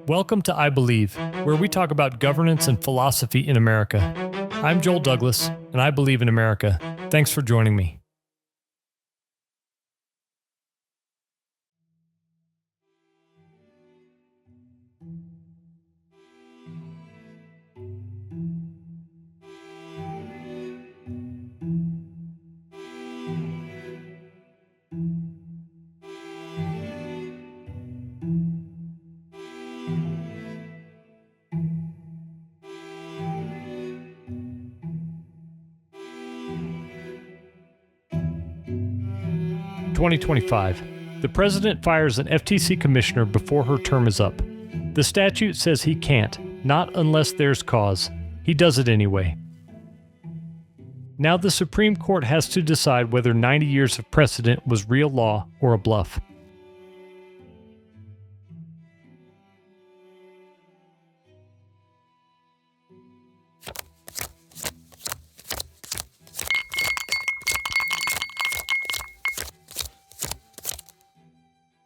Welcome to I Believe, where we talk about governance and philosophy in America. I'm Joel Douglas, and I believe in America. Thanks for joining me. (2025) The president fires an FTC commissioner before her term is up. The statute says he can't, not unless there's cause. He does it anyway. Now the Supreme Court has to decide whether 90 years of precedent was real law or a bluff.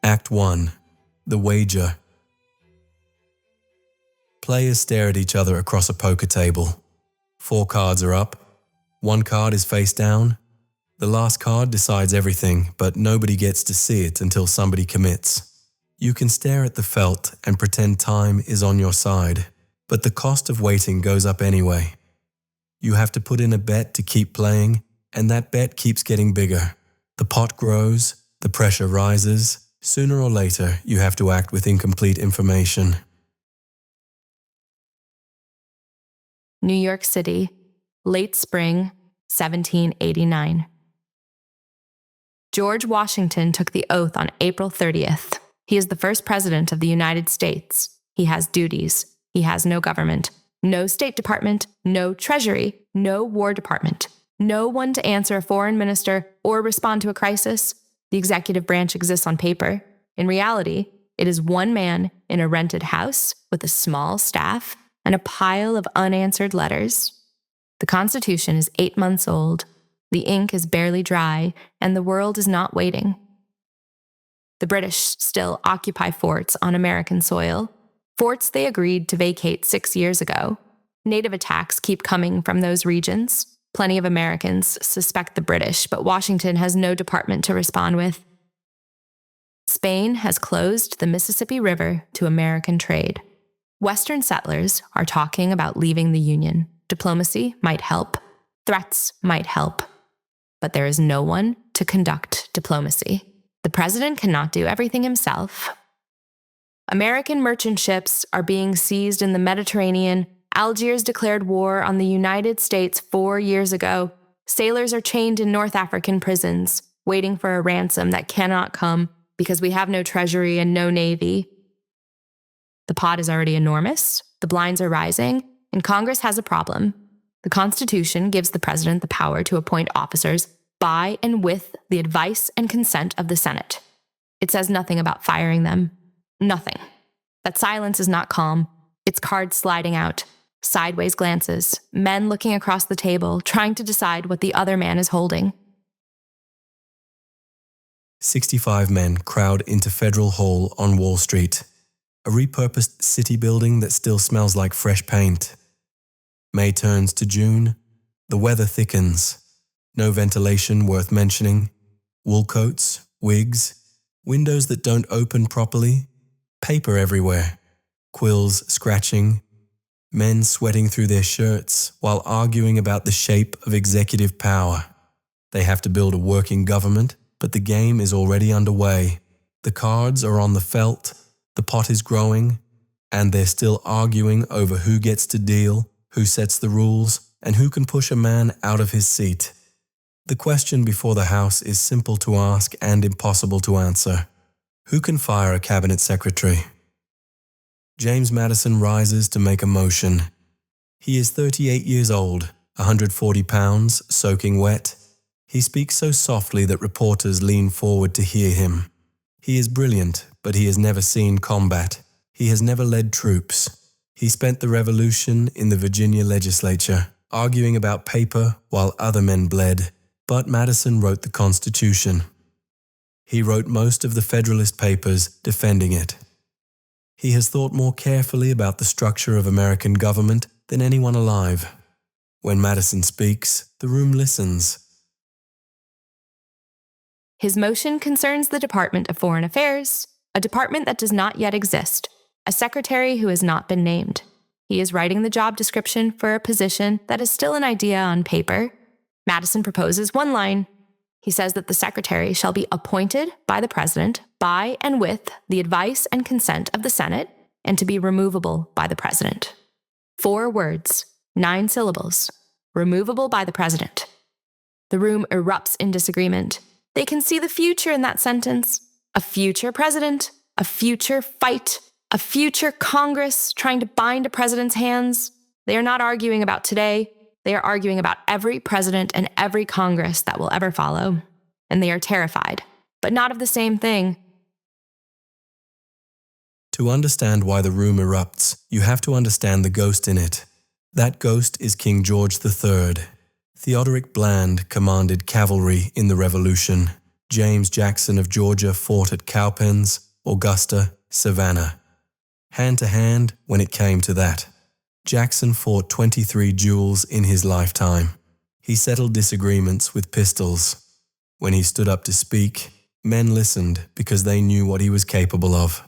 Act 1. The Wager. Players stare at each other across a poker table. 4 cards are up. 1 card is face down. The last card decides everything, but nobody gets to see it until somebody commits. You can stare at the felt and pretend time is on your side, but the cost of waiting goes up anyway. You have to put in a bet to keep playing, and that bet keeps getting bigger. The pot grows, the pressure rises. Sooner or later, you have to act with incomplete information. New York City, late spring, 1789. George Washington took the oath on April 30th. He is the first president of the United States. He has duties. He has no government, no State Department, no Treasury, no War Department, no one to answer a foreign minister or respond to a crisis. The executive branch exists on paper. In reality, it is one man in a rented house with a small staff and a pile of unanswered letters. The Constitution is 8 months old. The ink is barely dry, and the world is not waiting. The British still occupy forts on American soil, forts they agreed to vacate 6 years ago. Native attacks keep coming from those regions. Plenty of Americans suspect the British, but Washington has no department to respond with. Spain has closed the Mississippi River to American trade. Western settlers are talking about leaving the Union. Diplomacy might help. Threats might help. But there is no one to conduct diplomacy. The president cannot do everything himself. American merchant ships are being seized in the Mediterranean. Algiers declared war on the United States 4 years ago. Sailors are chained in North African prisons, waiting for a ransom that cannot come because we have no treasury and no navy. The pot is already enormous, the blinds are rising, and Congress has a problem. The Constitution gives the president the power to appoint officers by and with the advice and consent of the Senate. It says nothing about firing them. Nothing. That silence is not calm. It's cards sliding out. Sideways glances, men looking across the table, trying to decide what the other man is holding. 65 men crowd into Federal Hall on Wall Street, a repurposed city building that still smells like fresh paint. May turns to June. The weather thickens. No ventilation worth mentioning. Wool coats, wigs, windows that don't open properly, paper everywhere, quills scratching, men sweating through their shirts while arguing about the shape of executive power. They have to build a working government, but the game is already underway. The cards are on the felt, the pot is growing, and they're still arguing over who gets to deal, who sets the rules, and who can push a man out of his seat. The question before the House is simple to ask and impossible to answer. Who can fire a cabinet secretary? James Madison rises to make a motion. He is 38 years old, 140 pounds, soaking wet. He speaks so softly that reporters lean forward to hear him. He is brilliant, but he has never seen combat. He has never led troops. He spent the Revolution in the Virginia legislature, arguing about paper while other men bled. But Madison wrote the Constitution. He wrote most of the Federalist Papers defending it. He has thought more carefully about the structure of American government than anyone alive. When Madison speaks, the room listens. His motion concerns the Department of Foreign Affairs, a department that does not yet exist, a secretary who has not been named. He is writing the job description for a position that is still an idea on paper. Madison proposes one line. He says that the secretary shall be appointed by the president by and with the advice and consent of the Senate and to be removable by the president. 4 words, 9 syllables. Removable by the president. The room erupts in disagreement. They can see the future in that sentence. A future president, a future fight, a future Congress trying to bind a president's hands. They are not arguing about today. They are arguing about every president and every Congress that will ever follow. And they are terrified, but not of the same thing. To understand why the room erupts, you have to understand the ghost in it. That ghost is King George III. Theodoric Bland commanded cavalry in the Revolution. James Jackson of Georgia fought at Cowpens, Augusta, Savannah. Hand to hand when it came to that. Jackson fought 23 duels in his lifetime. He settled disagreements with pistols. When he stood up to speak, men listened because they knew what he was capable of.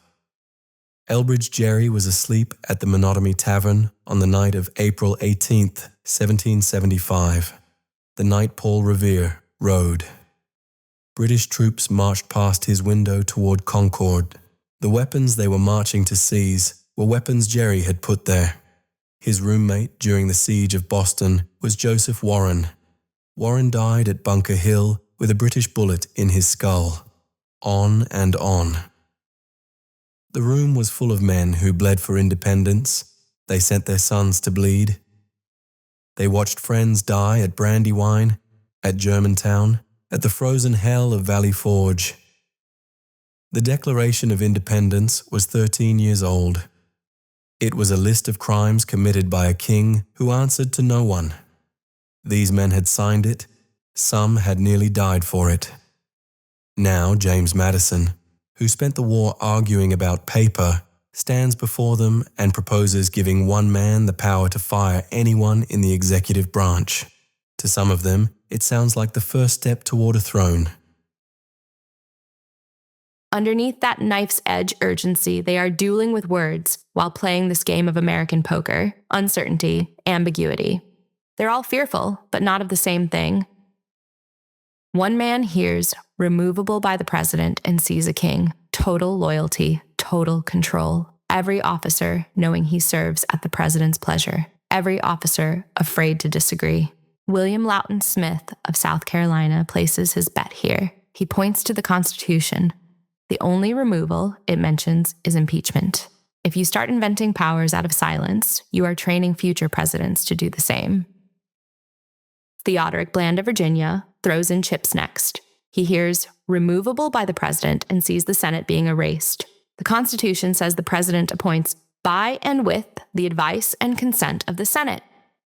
Elbridge Gerry was asleep at the Monotony Tavern on the night of April 18th, 1775, the night Paul Revere rode. British troops marched past his window toward Concord. The weapons they were marching to seize were weapons Gerry had put there. His roommate during the siege of Boston was Joseph Warren. Warren died at Bunker Hill with a British bullet in his skull. On and on. The room was full of men who bled for independence. They sent their sons to bleed. They watched friends die at Brandywine, at Germantown, at the frozen hell of Valley Forge. The Declaration of Independence was 13 years old. It was a list of crimes committed by a king who answered to no one. These men had signed it. Some had nearly died for it. Now James Madison, who spent the war arguing about paper, stands before them and proposes giving one man the power to fire anyone in the executive branch. To some of them, it sounds like the first step toward a throne. Underneath that knife's edge urgency, they are dueling with words while playing this game of American poker, uncertainty, ambiguity. They're all fearful, but not of the same thing. One man hears removable by the president and sees a king, total loyalty, total control. Every officer knowing he serves at the president's pleasure. Every officer afraid to disagree. William Loughton Smith of South Carolina places his bet here. He points to the Constitution. The only removal it mentions is impeachment. If you start inventing powers out of silence, you are training future presidents to do the same. Theodoric Bland of Virginia throws in chips next. He hears removable by the president and sees the Senate being erased. The Constitution says the president appoints by and with the advice and consent of the Senate.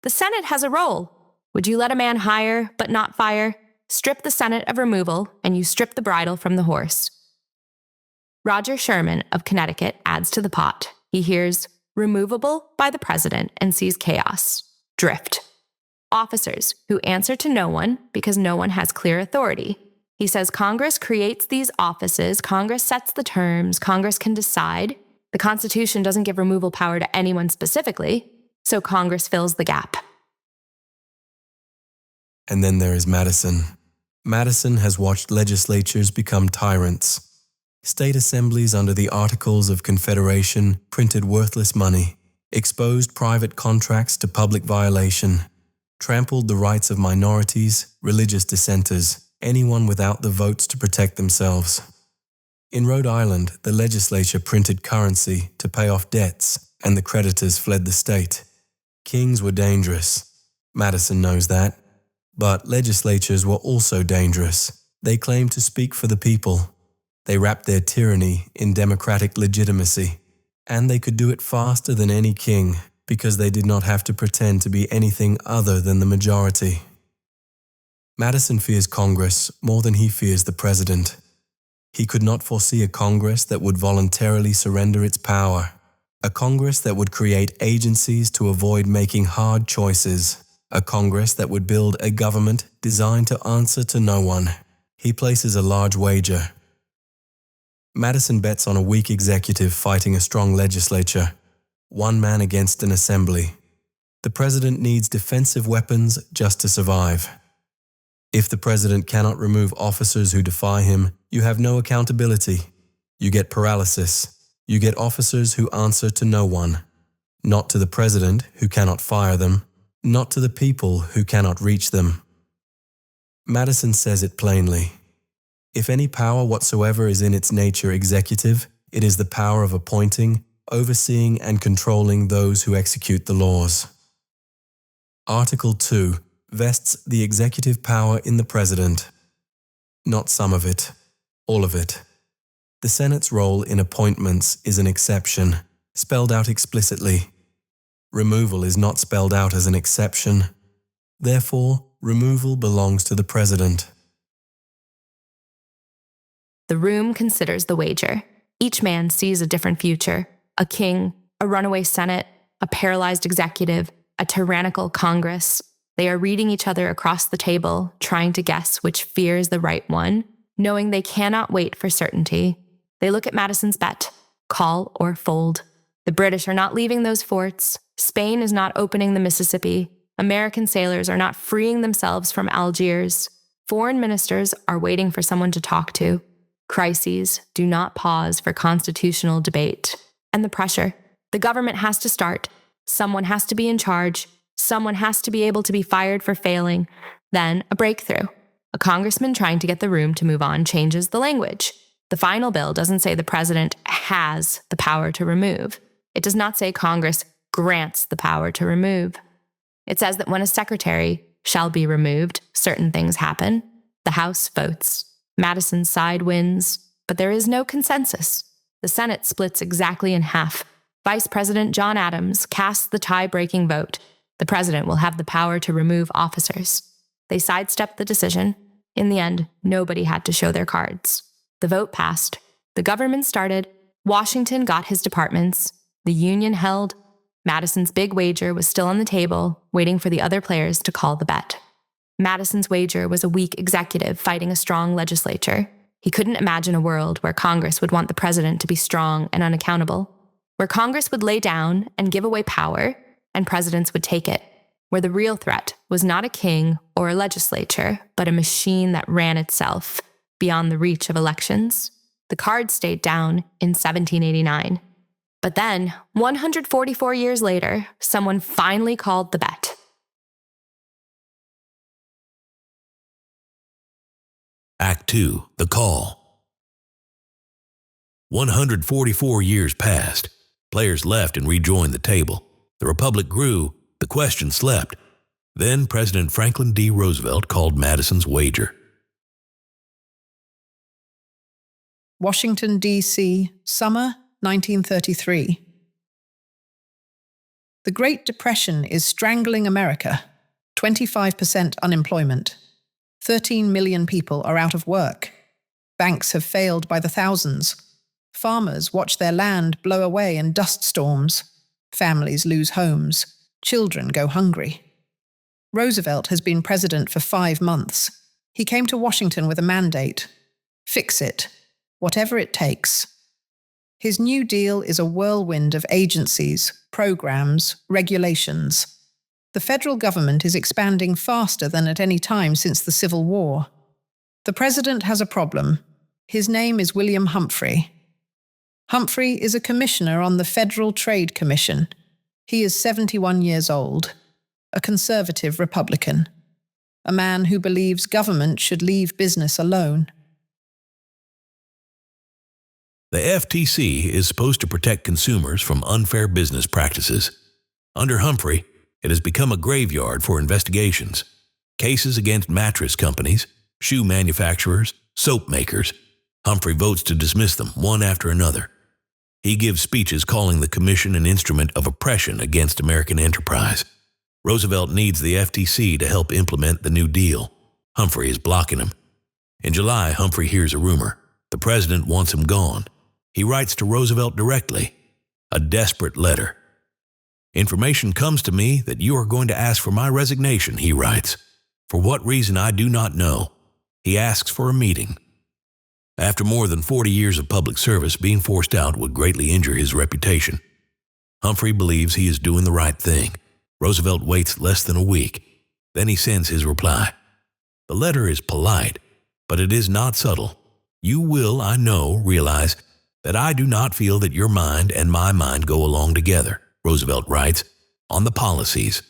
The Senate has a role. Would you let a man hire but not fire? Strip the Senate of removal and you strip the bridle from the horse. Roger Sherman of Connecticut adds to the pot. He hears removable by the president and sees chaos, drift. Officers who answer to no one because no one has clear authority. He says Congress creates these offices, Congress sets the terms, Congress can decide. The Constitution doesn't give removal power to anyone specifically, so Congress fills the gap. And then there is Madison. Madison has watched legislatures become tyrants. State assemblies under the Articles of Confederation printed worthless money, exposed private contracts to public violation, trampled the rights of minorities, religious dissenters, anyone without the votes to protect themselves. In Rhode Island, the legislature printed currency to pay off debts, and the creditors fled the state. Kings were dangerous. Madison knows that. But legislatures were also dangerous. They claimed to speak for the people. They wrapped their tyranny in democratic legitimacy. And they could do it faster than any king, because they did not have to pretend to be anything other than the majority. Madison fears Congress more than he fears the president. He could not foresee a Congress that would voluntarily surrender its power, a Congress that would create agencies to avoid making hard choices, a Congress that would build a government designed to answer to no one. He places a large wager. Madison bets on a weak executive fighting a strong legislature, one man against an assembly. The president needs defensive weapons just to survive. If the president cannot remove officers who defy him, you have no accountability. You get paralysis. You get officers who answer to no one. Not to the president, who cannot fire them. Not to the people, who cannot reach them. Madison says it plainly. If any power whatsoever is in its nature executive, it is the power of appointing, overseeing, and controlling those who execute the laws. Article 2 vests the executive power in the president. Not some of it, all of it. The Senate's role in appointments is an exception, spelled out explicitly. Removal is not spelled out as an exception. Therefore, removal belongs to the president. The room considers the wager. Each man sees a different future. A king, a runaway Senate, a paralyzed executive, a tyrannical Congress. They are reading each other across the table, trying to guess which fear is the right one, knowing they cannot wait for certainty. They look at Madison's bet, call or fold. The British are not leaving those forts. Spain is not opening the Mississippi. American sailors are not freeing themselves from Algiers. Foreign ministers are waiting for someone to talk to. Crises do not pause for constitutional debate. And the pressure. The government has to start. Someone has to be in charge. Someone has to be able to be fired for failing. Then a breakthrough. A congressman trying to get the room to move on changes the language. The final bill doesn't say the president has the power to remove. It does not say Congress grants the power to remove. It says that when a secretary shall be removed, certain things happen. The House votes. Madison's side wins, but there is no consensus. The Senate splits exactly in half. Vice President John Adams casts the tie-breaking vote. The president will have the power to remove officers. They sidestepped the decision. In the end, nobody had to show their cards. The vote passed. The government started. Washington got his departments. The Union held. Madison's big wager was still on the table, waiting for the other players to call the bet. Madison's wager was a weak executive fighting a strong legislature. He couldn't imagine a world where Congress would want the president to be strong and unaccountable, where Congress would lay down and give away power, and presidents would take it, where the real threat was not a king or a legislature, but a machine that ran itself beyond the reach of elections. The cards stayed down in 1789. But then, 144 years later, someone finally called the bet. Act 2, The Call. 144 years passed. Players left and rejoined the table. The Republic grew. The question slept. Then President Franklin D. Roosevelt called Madison's wager. Washington, D.C., summer 1933. The Great Depression is strangling America. 25% unemployment. 13 million people are out of work. Banks have failed by the thousands. Farmers watch their land blow away in dust storms. Families lose homes. Children go hungry. Roosevelt has been president for 5 months. He came to Washington with a mandate. Fix it, whatever it takes. His New Deal is a whirlwind of agencies, programs, regulations. The federal government is expanding faster than at any time since the Civil War. The president has a problem. His name is William Humphrey. Humphrey is a commissioner on the Federal Trade Commission. He is 71 years old, a conservative Republican, a man who believes government should leave business alone. The FTC is supposed to protect consumers from unfair business practices. Under Humphrey, it has become a graveyard for investigations. Cases against mattress companies, shoe manufacturers, soap makers. Humphrey votes to dismiss them one after another. He gives speeches calling the commission an instrument of oppression against American enterprise. Roosevelt needs the FTC to help implement the New Deal. Humphrey is blocking him. In July, Humphrey hears a rumor. The president wants him gone. He writes to Roosevelt directly, a desperate letter. Information comes to me that you are going to ask for my resignation, he writes. For what reason I do not know. He asks for a meeting. After more than 40 years of public service, being forced out would greatly injure his reputation. Humphrey believes he is doing the right thing. Roosevelt waits less than a week. Then he sends his reply. The letter is polite, but it is not subtle. You will, I know, realize that I do not feel that your mind and my mind go along together, Roosevelt writes, on the policies,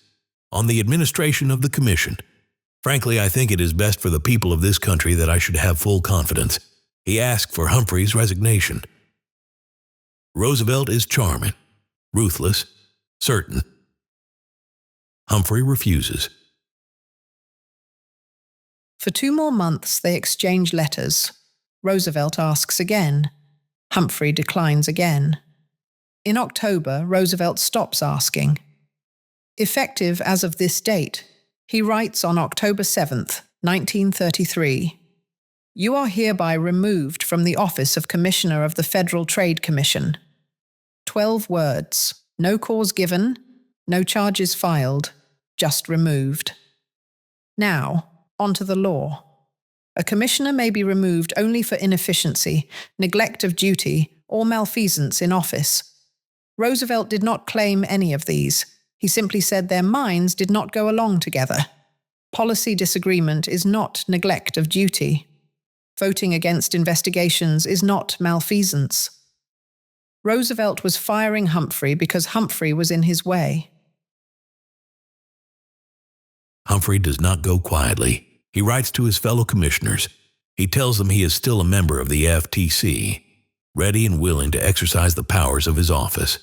on the administration of the commission. Frankly, I think it is best for the people of this country that I should have full confidence. He asked for Humphrey's resignation. Roosevelt is charming, ruthless, certain. Humphrey refuses. For 2 more months, they exchange letters. Roosevelt asks again. Humphrey declines again. In October, Roosevelt stops asking. Effective as of this date, he writes on October 7th, 1933, "You are hereby removed from the office of Commissioner of the Federal Trade Commission." 12 words, no cause given, no charges filed, just removed. Now, on to the law. A commissioner may be removed only for inefficiency, neglect of duty, or malfeasance in office. Roosevelt did not claim any of these. He simply said their minds did not go along together. Policy disagreement is not neglect of duty. Voting against investigations is not malfeasance. Roosevelt was firing Humphrey because Humphrey was in his way. Humphrey does not go quietly. He writes to his fellow commissioners. He tells them he is still a member of the FTC, ready and willing to exercise the powers of his office.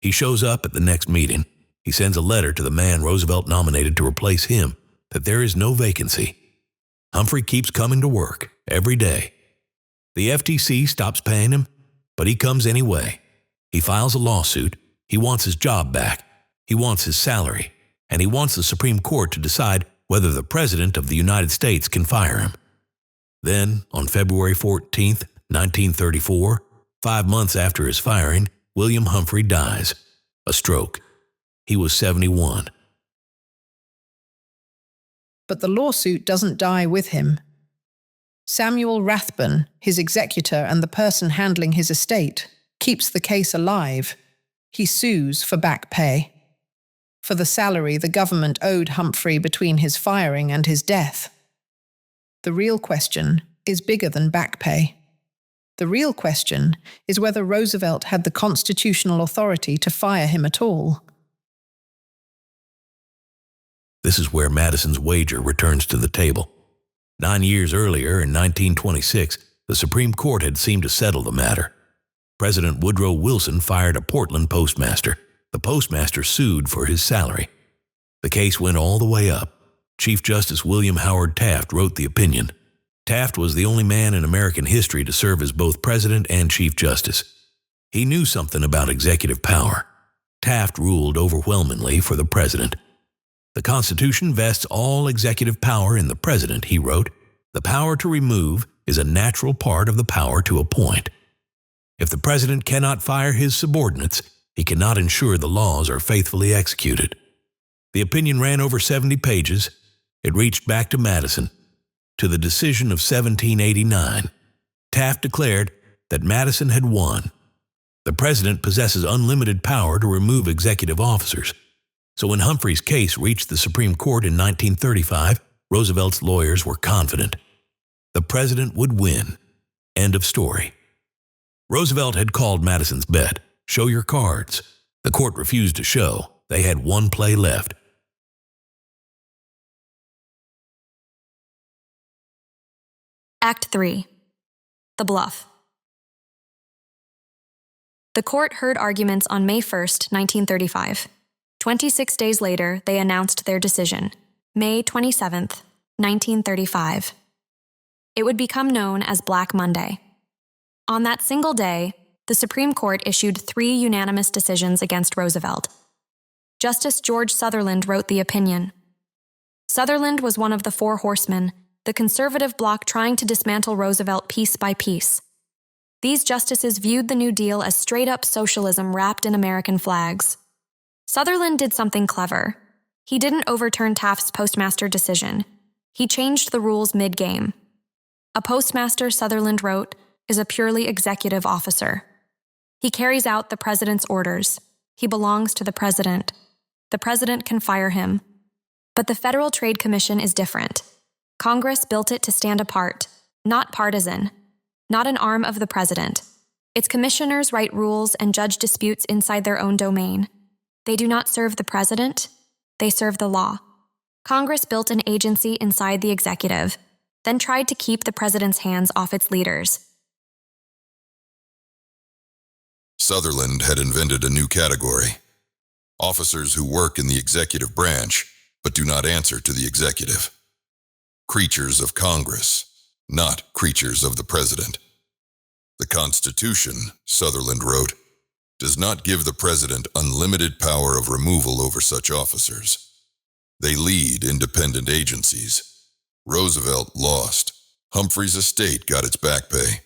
He shows up at the next meeting. He sends a letter to the man Roosevelt nominated to replace him that there is no vacancy. Humphrey keeps coming to work every day. The FTC stops paying him, but he comes anyway. He files a lawsuit. He wants his job back. He wants his salary. And he wants the Supreme Court to decide whether the President of the United States can fire him. Then, on February 14th, 1934, 5 months after his firing, William Humphrey dies. A stroke. He was 71. But the lawsuit doesn't die with him. Samuel Rathbun, his executor and the person handling his estate, keeps the case alive. He sues for back pay. For the salary the government owed Humphrey between his firing and his death. The real question is bigger than back pay. The real question is whether Roosevelt had the constitutional authority to fire him at all. This is where Madison's wager returns to the table. 9 years earlier, in 1926, the Supreme Court had seemed to settle the matter. President Woodrow Wilson fired a Portland postmaster. The postmaster sued for his salary. The case went all the way up. Chief Justice William Howard Taft wrote the opinion. Taft was the only man in American history to serve as both president and chief justice. He knew something about executive power. Taft ruled overwhelmingly for the president. The Constitution vests all executive power in the president, he wrote. The power to remove is a natural part of the power to appoint. If the president cannot fire his subordinates, he cannot ensure the laws are faithfully executed. The opinion ran over 70 pages. It reached back to Madison, to the decision of 1789. Taft declared that Madison had won. The president possesses unlimited power to remove executive officers. So when Humphrey's case reached the Supreme Court in 1935, Roosevelt's lawyers were confident. The president would win. End of story. Roosevelt had called Madison's bet. Show your cards. The court refused to show. They had one play left. Act 3. The Bluff. The court heard arguments on May 1st, 1935. 26 days later, they announced their decision, May 27th, 1935. It would become known as Black Monday. On that single day, the Supreme Court issued 3 unanimous decisions against Roosevelt. Justice George Sutherland wrote the opinion. Sutherland was one of the 4 horsemen, the conservative bloc trying to dismantle Roosevelt piece by piece. These justices viewed the New Deal as straight-up socialism wrapped in American flags. Sutherland did something clever. He didn't overturn Taft's postmaster decision. He changed the rules mid-game. A postmaster, Sutherland wrote, is a purely executive officer. He carries out the president's orders. He belongs to the president. The president can fire him. But the Federal Trade Commission is different. Congress built it to stand apart, not partisan, not an arm of the president. Its commissioners write rules and judge disputes inside their own domain. They do not serve the president, they serve the law. Congress built an agency inside the executive, then tried to keep the president's hands off its leaders. Sutherland had invented a new category: officers who work in the executive branch but do not answer to the executive. Creatures of Congress, not creatures of the president. The Constitution, Sutherland wrote, does not give the president unlimited power of removal over such officers. They lead independent agencies. Roosevelt lost. Humphrey's estate got its back pay.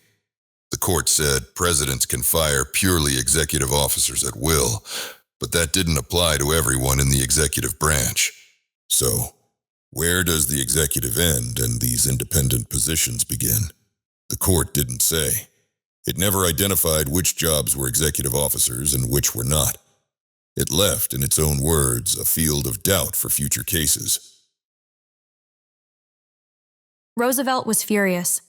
The court said presidents can fire purely executive officers at will, but that didn't apply to everyone in the executive branch. So, where does the executive end and these independent positions begin? The court didn't say. It never identified which jobs were executive officers and which were not. It left, in its own words, a field of doubt for future cases. Roosevelt was furious.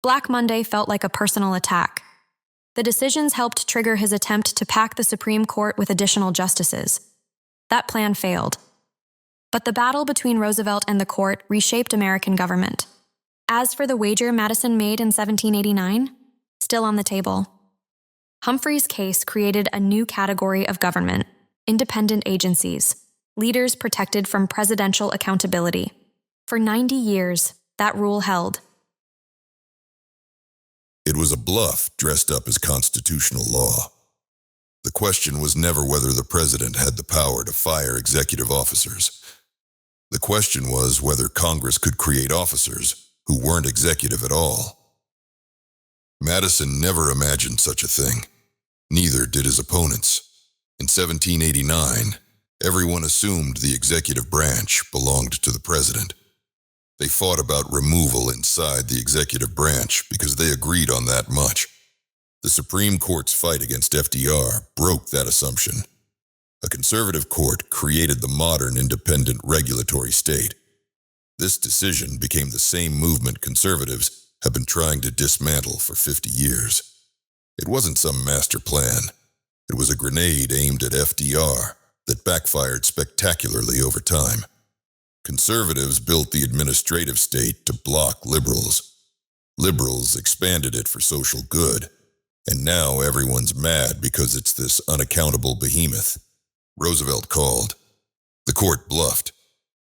Black Monday felt like a personal attack. The decisions helped trigger his attempt to pack the Supreme Court with additional justices. That plan failed. But the battle between Roosevelt and the court reshaped American government. As for the wager Madison made in 1789, still on the table. Humphrey's case created a new category of government: independent agencies, leaders protected from presidential accountability. For 90 years, that rule held. It was a bluff dressed up as constitutional law. The question was never whether the president had the power to fire executive officers. The question was whether Congress could create officers who weren't executive at all. Madison never imagined such a thing. Neither did his opponents. In 1789, everyone assumed the executive branch belonged to the president. They fought about removal inside the executive branch because they agreed on that much. The Supreme Court's fight against FDR broke that assumption. A conservative court created the modern independent regulatory state. This decision became the same movement conservatives have been trying to dismantle for 50 years. It wasn't some master plan. It was a grenade aimed at FDR that backfired spectacularly over time. Conservatives built the administrative state to block liberals. Liberals expanded it for social good. And now everyone's mad because it's this unaccountable behemoth. Roosevelt called. The court bluffed.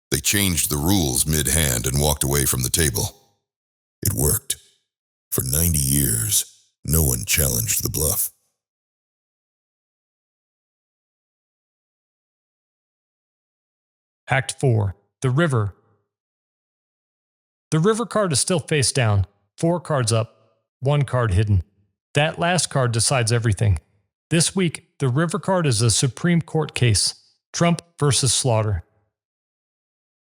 They changed the rules mid-hand and walked away from the table. It worked. For 90 years, no one challenged the bluff. Act 4. The River. The river card is still face down, 4 cards up, 1 card hidden. That last card decides everything. This week, the river card is a Supreme Court case, Trump versus Slaughter.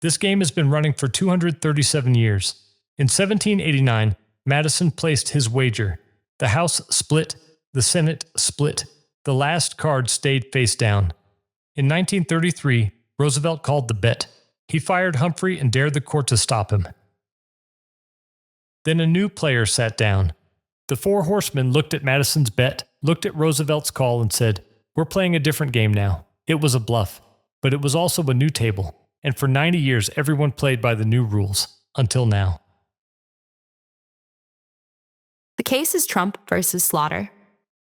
This game has been running for 237 years. In 1789, Madison placed his wager. The House split, the Senate split. The last card stayed face down. In 1933, Roosevelt called the bet. He fired Humphrey and dared the court to stop him. Then a new player sat down. The 4 horsemen looked at Madison's bet, looked at Roosevelt's call, and said, "We're playing a different game now." It was a bluff, but it was also a new table. And for 90 years, everyone played by the new rules, until now. The case is Trump versus Slaughter.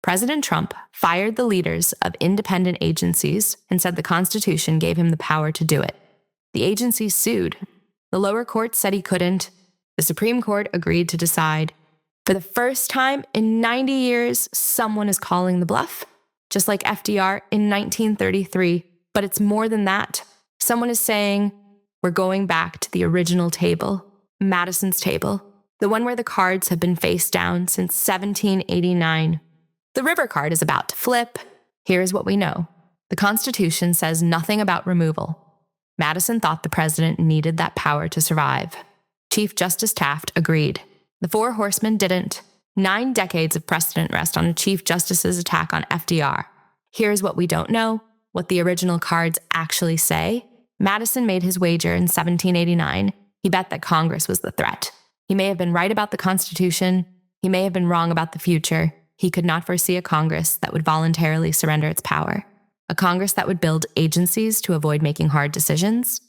President Trump fired the leaders of independent agencies and said the Constitution gave him the power to do it. The agencies sued. The lower court said he couldn't. The Supreme Court agreed to decide. For the first time in 90 years, someone is calling the bluff, just like FDR in 1933. But it's more than that. Someone is saying, we're going back to the original table. Madison's table, the one where the cards have been face down since 1789. The river card is about to flip. Here's what we know. The Constitution says nothing about removal. Madison thought the president needed that power to survive. Chief Justice Taft agreed. The four horsemen didn't. 9 decades of precedent rest on a Chief Justice's attack on FDR. Here's what we don't know, what the original cards actually say. Madison made his wager in 1789. He bet that Congress was the threat. He may have been right about the Constitution. He may have been wrong about the future. He could not foresee a Congress that would voluntarily surrender its power. A Congress that would build agencies to avoid making hard decisions.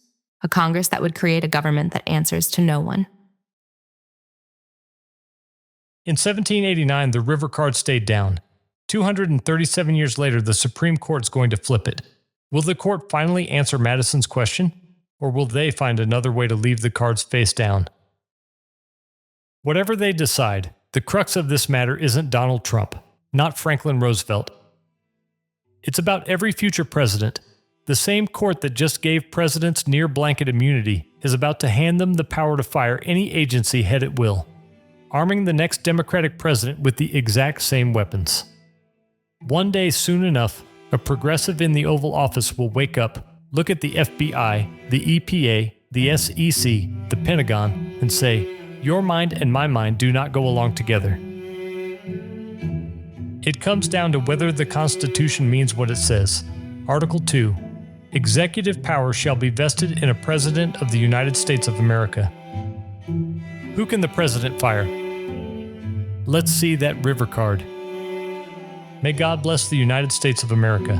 A Congress that would create a government that answers to no one. In 1789, the river card stayed down. 237 years later, the Supreme Court's going to flip it. Will the court finally answer Madison's question, or will they find another way to leave the cards face down? Whatever they decide, the crux of this matter isn't Donald Trump, not Franklin Roosevelt. It's about every future president. The same court that just gave presidents near blanket immunity is about to hand them the power to fire any agency head at will, arming the next Democratic president with the exact same weapons. One day soon enough, a progressive in the Oval Office will wake up, look at the FBI, the EPA, the SEC, the Pentagon, and say, "Your mind and my mind do not go along together." It comes down to whether the Constitution means what it says. Article 2. Executive power shall be vested in a President of the United States of America. Who can the President fire? Let's see that river card. May God bless the United States of America.